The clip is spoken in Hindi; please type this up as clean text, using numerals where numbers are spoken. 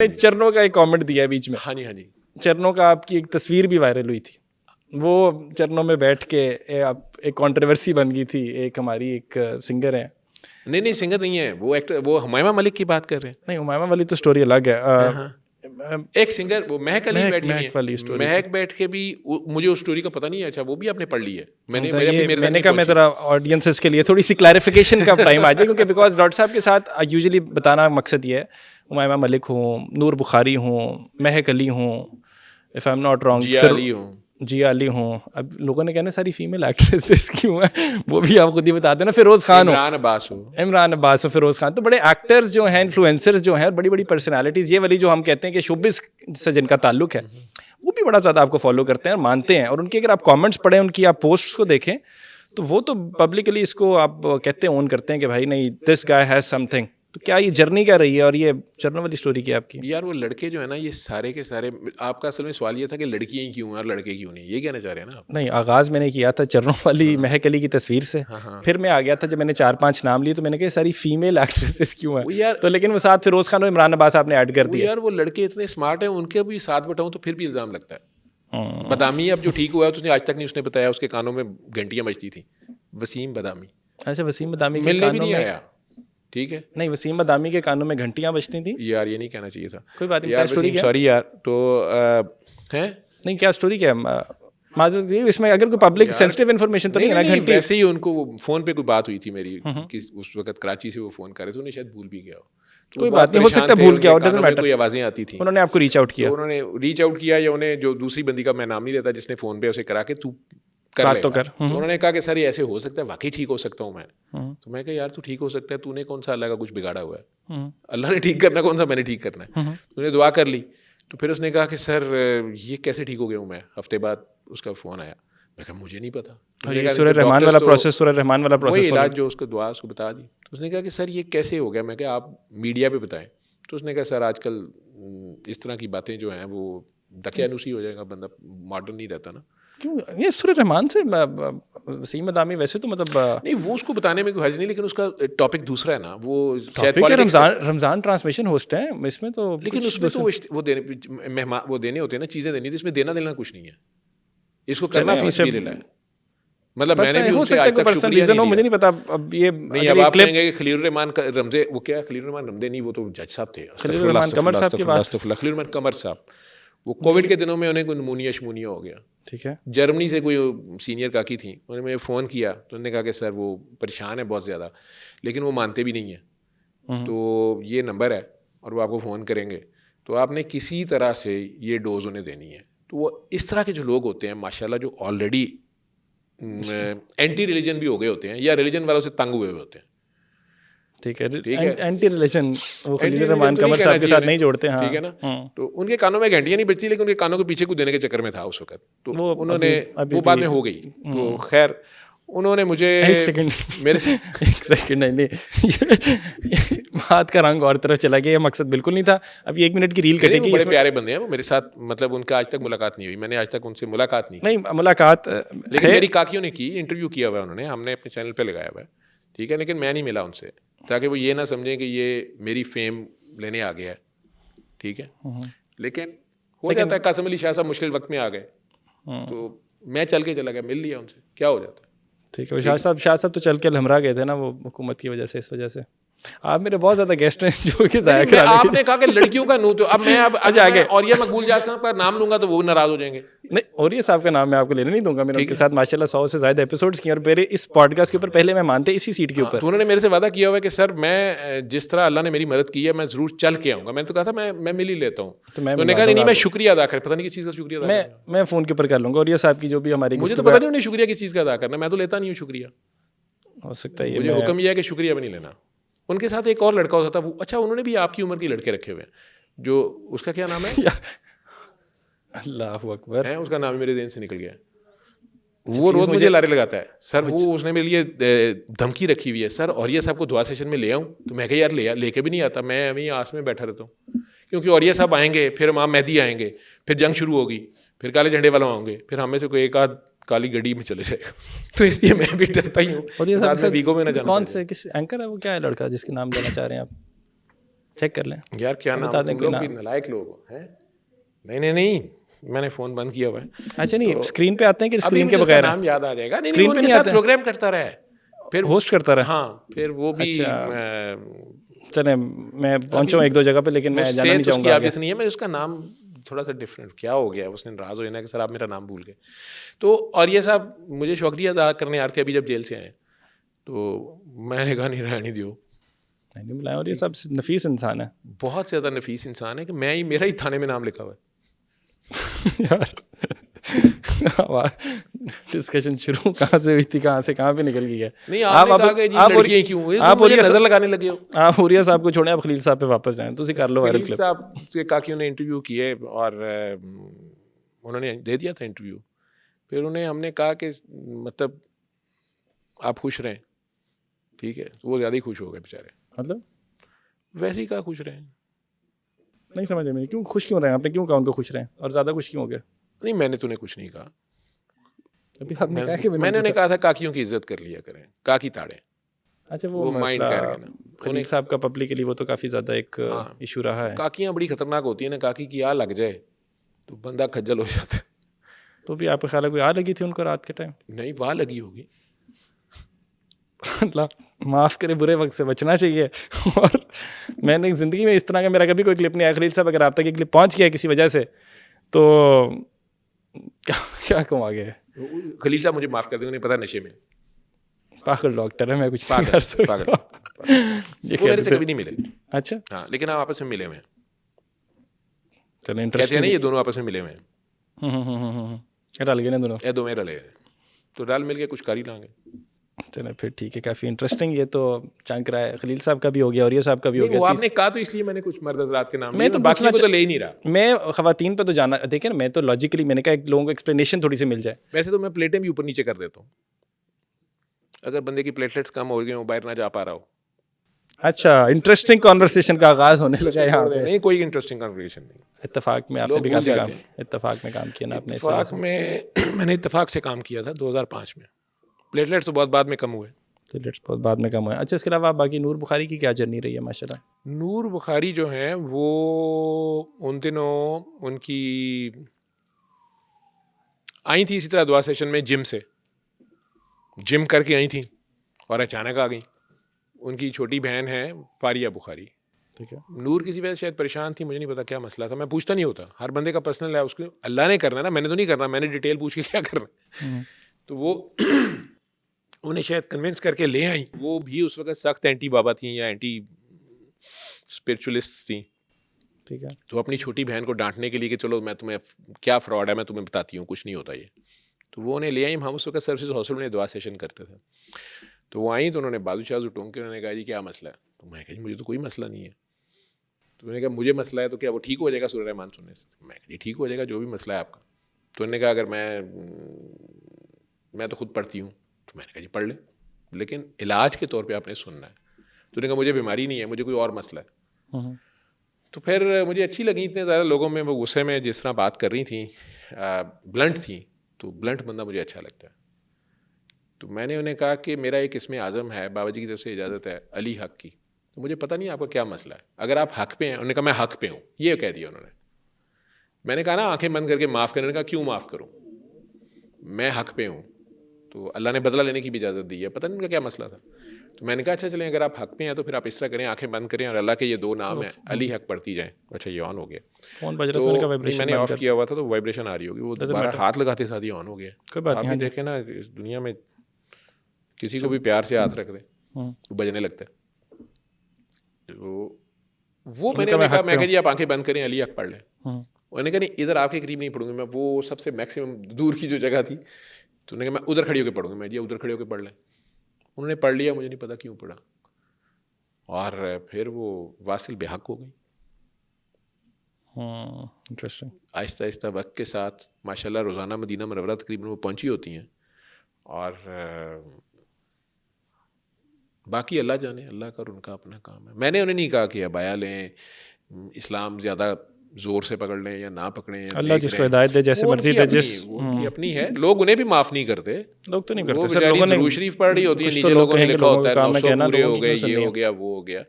चरणों का एक कमेंट दिया है बीच में। हाँ जी, हाँ जी। चरणों का आपकी एक तस्वीर भी वायरल हुई थी, वो चरणों में बैठ के एक कंट्रोवर्सी बन गई थी। एक हमारी एक सिंगर है, नहीं सिंगर नहीं है वो, एक्टर, वो हुमायमा मलिक की बात कर रहे हैं। नहीं हुमायमा वाली तो स्टोरी अलग है। हाँ। एक सिंगर वो महक अली बैठी हुई है, महक बैठ के भी मुझे उस स्टोरी का पता नहीं है। अच्छा, वो भी आपने पढ़ ली है? मैंने कहा मैं जरा ऑडियंसेस के लिए थोड़ी सी क्लैरिफिकेशन का टाइम आ जाए, क्योंकि बिकॉज डॉक्टर साहब के साथ यूजुअली बताना मकसद ये है, हुमायमा मलिक हूँ, नूर बुखारी हूँ, महक अली हूँ, if I am not wrong, Jiya Ali हूँ। अब लोगों ने कहना सारी फीमेल एक्ट्रेसेस क्यों हैं, वो भी आप खुद ही बता देना। फिरोज़ खान हो, इमरान अब्बास हो, फिरोज़ खान, तो बड़े एक्टर्स जो हैं, इन्फ्लुएंसर्स जो हैं, बड़ी बड़ी पर्सनालिटीज़, ये वाली जो हम कहते हैं कि शोबिस से जिनका ताल्लुक है, वो भी बड़ा ज़्यादा आपको फॉलो करते हैं और मानते हैं। और उनकी अगर आप कमेंट्स पढ़ें, उनकी आप पोस्ट्स को देखें, तो वो तो पब्लिकली इसको आप कहते हैं, ओन करते हैं कि भाई नहीं, दिस गाय हैज़ समथिंग। तो क्या ये जर्नी क्या रही है और ये चरणों वाली स्टोरी क्या आपकी? यार वो लड़के जो है ना, ये सारे के सारे, आपका असल में सवाल ये था कि लड़कियां ही क्यों हैं और लड़के क्यों नहीं, ये कहना चाह रहे हैं ना आप? नहीं, आगाज़ मैंने किया था चरणों वाली महक अली की तस्वीर से। फिर मैं आ गया था, जब मैंने 4-5 नाम लिए तो मैंने कहा सारी फीमेल एक्ट्रेसेस क्यों हैं, तो लेकिन वो साथ फिरोज़ खान और इमरान अब्बास आपने ऐड कर दिया। यार वो लड़के इतने स्मार्ट हैं, उनके भी साथ बताऊँ तो फिर भी इल्ज़ाम लगता है। बदामी अब जो ठीक हुआ है, तो उसने आज तक नहीं उसने बताया, उसके कानों में घंटियाँ बजती थी। वसीम बदामी, अच्छा, वसीम बदामी मिलने भी नहीं आया, ठीक है? नहीं, वसीम बदामी के कानों में घंटियां बजती थी। यार ये नहीं कहना चाहिए था। कोई बात नहीं, यार वसीम, सॉरी यार। तो हैं, नहीं, क्या स्टोरी क्या है माजिद जी, इसमें अगर कोई पब्लिक सेंसिटिव इन्फॉर्मेशन तो नहीं है ना? घंटी वैसे ही उनको फ़ोन पे कोई बात हुई थी मेरी, कि उस वक्त कराची से वो फ़ोन कर रहे थे, उन्हें शायद भूल भी गया हो। कोई बात नहीं, हो सकता है भूल गया हो, डजंट मैटर। कोई आवाज़ें आती थी, उन्होंने आपको रीच आउट किया, उन्होंने रीच आउट किया, या उन्हें जो दूसरी बंदी का मैं नाम नहीं लेता, जिसने फ़ोन पे उसे करा के तू बात तो कर, तो उन्होंने कहा कि सर ये ऐसे हो सकता है, वाकई ठीक हो सकता हूँ मैं। तो मैं कहा यार तू ठीक हो सकता है, तूने कौन सा अल्लाह का कुछ बिगाड़ा हुआ है? अल्लाह ने ठीक करना, कौन सा मैंने ठीक करना है? तूने दुआ कर ली। तो फिर उसने कहा कि सर ये कैसे ठीक हो गया हूँ मैं? हफ्ते बाद उसका फ़ोन आया, मैं कहा मुझे नहीं पता। सूरह रहमान वाला प्रोसेस, सूरह रहमान वाला प्रोसेस, वही इलाज जो उसको दुआ उसको बता दी। तो उसने कहा कि सर ये कैसे हो गया? मैं कहा आप मीडिया पे बताएं। तो उसने कहा सर आजकल इस तरह की बातें जो हैं वो दकियानुसी हो जाएगा, बंदा मॉडर्न नहीं रहता ना। क्यों? ये सूरह रहमान से वसीम बदामी वैसे तो मतलब नहीं, वो उसको बताने में कोई हर्ज नहीं, लेकिन उसका टॉपिक दूसरा है ना, वो शायद रमज़ान ट्रांसमिशन होस्ट है इसमें तो। लेकिन उसमें तो वो देने मेहमान वो देने होते हैं ना, चीज़ें देनी, तो इसमें देना देना कुछ नहीं है, इसको करना फीसिबल है। मतलब मैंने भी उनसे आज तक शुक्रिया नहीं, मुझे नहीं पता। अब ये नहीं, अब आप कहेंगे कि खलील रहमान रमज़े, वो क्या खलील रहमान रमज़े नहीं, वो तो जज साहब थे, खलील रहमान कमर साहब की बात, खलील रहमान कमर साहब, वो कोविड के दिनों में उन्हें कोई नमूनिया हो गया, ठीक है? जर्मनी से कोई सीनियर काकी थी, उन्होंने मुझे फ़ोन किया, तो उन्होंने कहा कि सर वो परेशान है बहुत ज़्यादा, लेकिन वो मानते भी नहीं है, तो ये नंबर है और वो आपको फ़ोन करेंगे, तो आपने किसी तरह से ये डोज उन्हें देनी है। तो वो इस तरह के जो लोग होते हैं माशाल्लाह, जो ऑलरेडी एंटी रिलीजन भी हो गए होते हैं, या रिलीजन वालों से तंग हुए होते हैं, ठीक है? एंटी रिलीजन वो खलील रहमान कमर साहब के साथ नहीं जोड़ते, हाँ, ठीक है ना? तो उनके कानों में घंटियां नहीं बजती, लेकिन उनके कानों के पीछे को देने के चक्कर में था उस वक्त, तो वो उन्होंने वो बाद में हो गई। तो खैर उन्होंने मुझे एक सेकंड मेरे से एक सेकंड नहीं बात का रंग और तरफ चला गया, ये मकसद बिल्कुल नहीं था। अभी 1 मिनट की रील कटेगी। बड़े प्यारे बंदे हैं वो मेरे साथ, मतलब उनका आज तक मुलाकात नहीं हुई, मैंने आज तक उनसे मुलाकात नहीं मुलाकात, लेकिन मेरी काकियों ने की, इंटरव्यू किया हुआ है उन्होंने, हमने अपने चैनल पे लगाया हुआ है, ठीक है? लेकिन मैं नहीं मिला उनसे, ताकि वो ये ना समझें कि ये मेरी फेम लेने आ गया है, ठीक है? लेकिन हो जाता है, कासिम अली शाह साहब मुश्किल वक्त में आ गए, तो मैं चल के चला गया, मिल लिया उनसे, क्या हो जाता है? ठीक है। शाह साहब तो चल के लहरा गए थे ना वो हुकूमत की वजह से, इस वजह से। आप मेरे बहुत ज़्यादा गेस्ट हैं जो कि आपने कहा कि लड़कियों का नू, तो अब मैं अब आगे और ये मकबूल जासन का नाम लूंगा तो वो नाराज हो जाएंगे। नहीं, और ये साहब का नाम मैं आपको लेने नहीं दूंगा। मैंने उनके साथ माशाल्लाह 100 से ज़्यादा एपिसोड्स किए, और मेरे इस पॉडकास्ट के ऊपर पहले मैं मानते इसी सीट के ऊपर। तो उन्होंने मेरे से वादा किया हुआ है कि सर मैं जिस तरह अल्लाह ने मेरी मदद की है, मैं ज़रूर चल के आऊँगा। मैंने तो कहा था मैं मिल ही लेता हूँ, तो मैंने कहा नहीं, मैं शुक्रिया अदा कर, पता नहीं किस चीज़ का शुक्रिया अदा करना, मैं फ़ोन के ऊपर कर लूँगा। और ये साहब की जो भी हमारी, मुझे तो पता नहीं उन्हें शुक्रिया किस चीज़ का अदा करना, मैं तो लेता नहीं हूँ शुक्रिया, हो सकता है मुझे हुक्म यह है कि शुक्रिया भी नहीं लेना। उनके साथ एक और लड़का होता था, वो अच्छा उन्होंने भी आपकी उम्र के लड़के रखे हुए हैं, जो उसका क्या नाम है? अल्लाह अकबर है, उसका नाम मेरे ज़हन से निकल गया। वो रोज़ मुझे लारे लगाता है, सर वो उसने मेरे लिए धमकी रखी हुई है, सर औरिया साहब को दुआ सेशन में ले आऊँ, तो मैं कहा यार लेके भी नहीं आता, मैं अभी आस में बैठा रहता हूँ, क्योंकि औरिया साहब आएंगे, फिर इमाम मेहदी आएंगे, फिर जंग शुरू होगी, फिर काले झंडे वाले होंगे, फिर हमें से कोई एक आध काली गड्डी में चले जाएगा, तो इसलिए मैं भी डरता ही हूँ। और ये सब वीगो में ना जाना। कौन से किस एंकर है वो, क्या है लड़का जिसके नाम लेना चाह रहे हैं आप? चेक कर लें यार क्या नाम बता है, दें तुम कोई लोग भी नाम। नालायक लोग हो हैं। नहीं, मैंने फ़ोन बंद किया हुआ है। अच्छा नहीं स्क्रीन पे आते हैं कि अभी स्क्रीन के मुझे उसका बगैर है? नाम याद आ जाएगा। नहीं, स्क्रीन वो पे उनके नहीं साथ आते हैं? प्रोग्राम करता रहा है, फिर होस्ट करता रहा? हाँ, फिर वो भी अच्छा चले मैं पहुंचा हूँ एक दो जगह पे, लेकिन मैं जाना नहीं उसकी चाहूँगा आगे। आदत नहीं है। मैं उसका नाम थोड़ा सा डिफरेंट क्या हो गया, उसने नाराज़ हो जाना कि सर आप मेरा नाम भूल गए। तो और ये साहब मुझे शुक्रिया अदा करने यार थे अभी जब जेल से आए, तो मैंने कहा नहीं रहने दियो। नहीं बुलाया, और ये सब नफीस इंसान है बहुत ज़्यादा नफीस इंसान है कि मेरा ही थाने में नाम लिखा हुआ है। यार डिस्कशन शुरू कहाँ से हुई थी, कहाँ से कहाँ पे निकल गई है? नहीं आपने कहा कि जी लड़कियां क्यों हुई, आप मुझे नजर लगाने लगे हो। आप हुरिया साहब को छोड़े, आप खलील साहब पे वापस जाएं, तो कर लो वायरल खलील क्लिप। साहब के काकियों ने इंटरव्यू किए और उन्होंने दे दिया था इंटरव्यू। फिर उन्हें हमने कहा कि मतलब आप खुश रहें, ठीक है, तो वो ज़्यादा ही खुश हो गए बेचारे। मतलब वैसे ही कहा खुश रहें। नहीं समझे मैंने, क्यों खुश क्यों रहे? आपने क्यों कहा उनको खुश रहें, और ज़्यादा खुश क्यों हो गए? नहीं मैंने तूने कुछ नहीं कहा, अभी आपने कहा कि मैंने उन्हें कहा था काकियों की इज्जत कर लिया करें, काकी ताड़े। अच्छा वो माइंड मसला कर गए ना खलील साहब का पब्लिकली वो तो काफ़ी ज़्यादा एक इशू रहा है। काकियाँ बड़ी खतरनाक होती है ना, काकी की आ लग जाए तो बंदा खज्जल हो जाता है। तो भी आपका ख्याल है कोई आ लगी थी उनको रात के टाइम? नहीं वाह लगी होगी। अल्लाह माफ़ करे, बुरे वक्त से बचना चाहिए। और मैंने ज़िंदगी में इस तरह का मेरा कभी कोई क्लिप नहीं आया। खलील साहब अगर आप तक ये क्लिप पहुंच गया किसी वजह से, तो क्या कहूँ आगे? खलील साहब मुझे माफ़ कर देंगे, उन्हें पता नशे में पागल डॉक्टर है, मैं कुछ नहीं कर सकता। वो मेरे से कभी नहीं मिले। अच्छा हाँ लेकिन हम आपस में मिले हुए हैं। चलो कहते हैं इंटरेस्टिंग। ना ये दोनों आपस में मिले हुए हैं, रल गए ना दोनों? ये दो में रले हैं, तो रल मिल के कुछ कर ही लाएंगे। चलो फिर ठीक है, काफ़ी इंटरेस्टिंग। ये तो चंक रहा है, खलील साहब का भी हो गया और ये साहब का भी हो नहीं, वो गया। आपने कहा तो इसलिए मैंने कुछ मर्द हज़रात के नाम मैं लिए, तो बाकी को तो ले ही नहीं रहा। मैं खवातीन पे तो जाना, देखें ना, मैं तो लॉजिकली मैंने कहा एक लोगों को एक्सप्लेनेशन थोड़ी सी मिल जाए। वैसे तो मैं प्लेटें भी ऊपर नीचे कर देता हूँ, अगर बंदे की प्लेटलेट्स कम हो गई हो, बाहर ना जा पा रहा हो। अच्छा इंटरेस्टिंग कॉन्वर्सेशन का आगाज होने लगा यहाँ पे। नहीं कोई इंटरेस्टिंग कन्वर्सेशन नहीं। इत्तेफाक में आपने भी काफ़ी काम, इत्तेफाक में काम किया ना आपने? इत्तेफाक में मैंने इत्तेफाक से काम किया था 2005 में। प्लेटलेट्स तो बहुत बाद में कम हुए। प्लेटलेट्स बहुत बाद में कम हुए। अच्छा इसके अलावा बाकी नूर बुखारी की क्या जर्नी रही है? माशाल्लाह नूर बुखारी जो हैं वो उन दिनों उनकी आई थी इसी तरह दुआ सेशन में, जिम करके आई थी और अचानक आ गई। उनकी छोटी बहन है फारिया बुखारी, ठीक है। नूर किसी वजह से शायद परेशान थी, मुझे नहीं पता क्या मसला था, मैं पूछता नहीं होता, हर बंदे का पर्सनल है, उसको अल्लाह ने करना है ना, मैंने तो नहीं करना, मैंने डिटेल पूछ के क्या करना। तो वो उन्हें शायद कन्विंस करके ले आई। वो भी उस वक्त सख्त एंटी बाबा थी या एंटी स्पिरिचुअलिस्ट थी। ठीक है। तो अपनी छोटी बहन को डांटने के लिए कि चलो मैं तुम्हें क्या फ्रॉड है मैं तुम्हें बताती हूँ, कुछ नहीं होता ये। तो वो उन्हें ले आई। हम उस वक्त सर्विस हॉस्पिटल में दुआ सेशन करते थे। तो वो आई तो उन्होंने बाजू शाजू टोंक के उन्होंने कहा जी क्या मसला है? तो मैं कहा जी मुझे तो कोई मसला नहीं है। तो उन्होंने कहा मुझे मसला है तो क्या वो ठीक हो जाएगा सूरह रहमान सुनने से? मैं कहा जी ठीक हो जाएगा, जो भी मसला है आपका। तो उन्होंने कहा अगर मैं तो खुद पढ़ती हूँ। तो मैंने कहा जी पढ़ ले, लेकिन इलाज के तौर पर आपने सुनना है। तो उन्होंने कहा मुझे बीमारी नहीं है, मुझे कोई और मसला है। तो फिर मुझे अच्छी लगी, इतने ज़्यादा लोगों में वो गुस्से में जिस तरह बात कर रही थी, ब्लंट थी, तो ब्लंट बंदा मुझे अच्छा लगता है। तो मैंने उन्हें कहा कि मेरा एक इसमें आज़म है, बाबा जी की तरफ से इजाज़त है अली हक की, तो मुझे पता नहीं आपका क्या मसला है, अगर आप हक पे हैं। उन्होंने कहा मैं हक पे हूँ, ये कह दिया उन्होंने। मैंने कहा ना आंखें बंद करके माफ़ करने का, क्यों माफ़ करूँ, मैं हक पे हूँ, तो अल्लाह ने बदला लेने की भी इजाज़त दी है, पता नहीं उनका क्या मसला था। तो मैंने कहा अच्छा चलें अगर आप हक पे हैं तो फिर आप इस तरह करें, आंखें बंद करें और अल्लाह के ये दो नाम हैं अली हक पढ़ती जाएं। अच्छा ये ऑन हो गया, फोन बज रहा था, मैंने कहा वाइब्रेशन मैंने ऑफ किया हुआ था तो वाइब्रेशन आ रही होगी, वो दोबारा हाथ लगाते साथ ही ऑन हो गया। कोई बात नहीं, देखें ना इस दुनिया में किसी को भी प्यार से हाथ रख दे वो बजने लगता है। तो वो मैंने कहा, मैं कहा जी आप आंखें बंद करें अली हक पढ़ लें। उन्होंने कहा नहीं इधर आपके करीब नहीं पढ़ूंगी मैं, वो सबसे मैक्सिमम दूर की जो जगह थी, तो उन्होंने कहा मैं उधर खड़ी होकर पढ़ूंगी। मैं जी उधर खड़े होकर पढ़ लें। उन्होंने पढ़ लिया, मुझे नहीं पता क्यों पढ़ा, और फिर वो वासिल बेहक हो गई। इंटरेस्टिंग। आहिस्ता आहिस्ता वक्त के साथ माशाल्लाह रोज़ाना मदीना मुनव्वरा तकरीबन वो पहुंची होती हैं, और बाकी अल्लाह जाने, अल्लाह का उनका अपना काम है। मैंने उन्हें नहीं कहा कि अबाया लें, इस्लाम ज़्यादा ज़ोर से पकड़ लें या ना पकड़ें, अल्लाह जिसको हिदायत दे, जैसे मर्जी दे, जिस उनकी अपनी है। लोग उन्हें भी माफ़ नहीं करते, लोग तो नहीं करते सर। लोगों ने दुरूद शरीफ पढ़ रही होती है, नीचे लोगों ने लिखा होता है 900 पूरे हो गए, ये हो गया वो हो गया।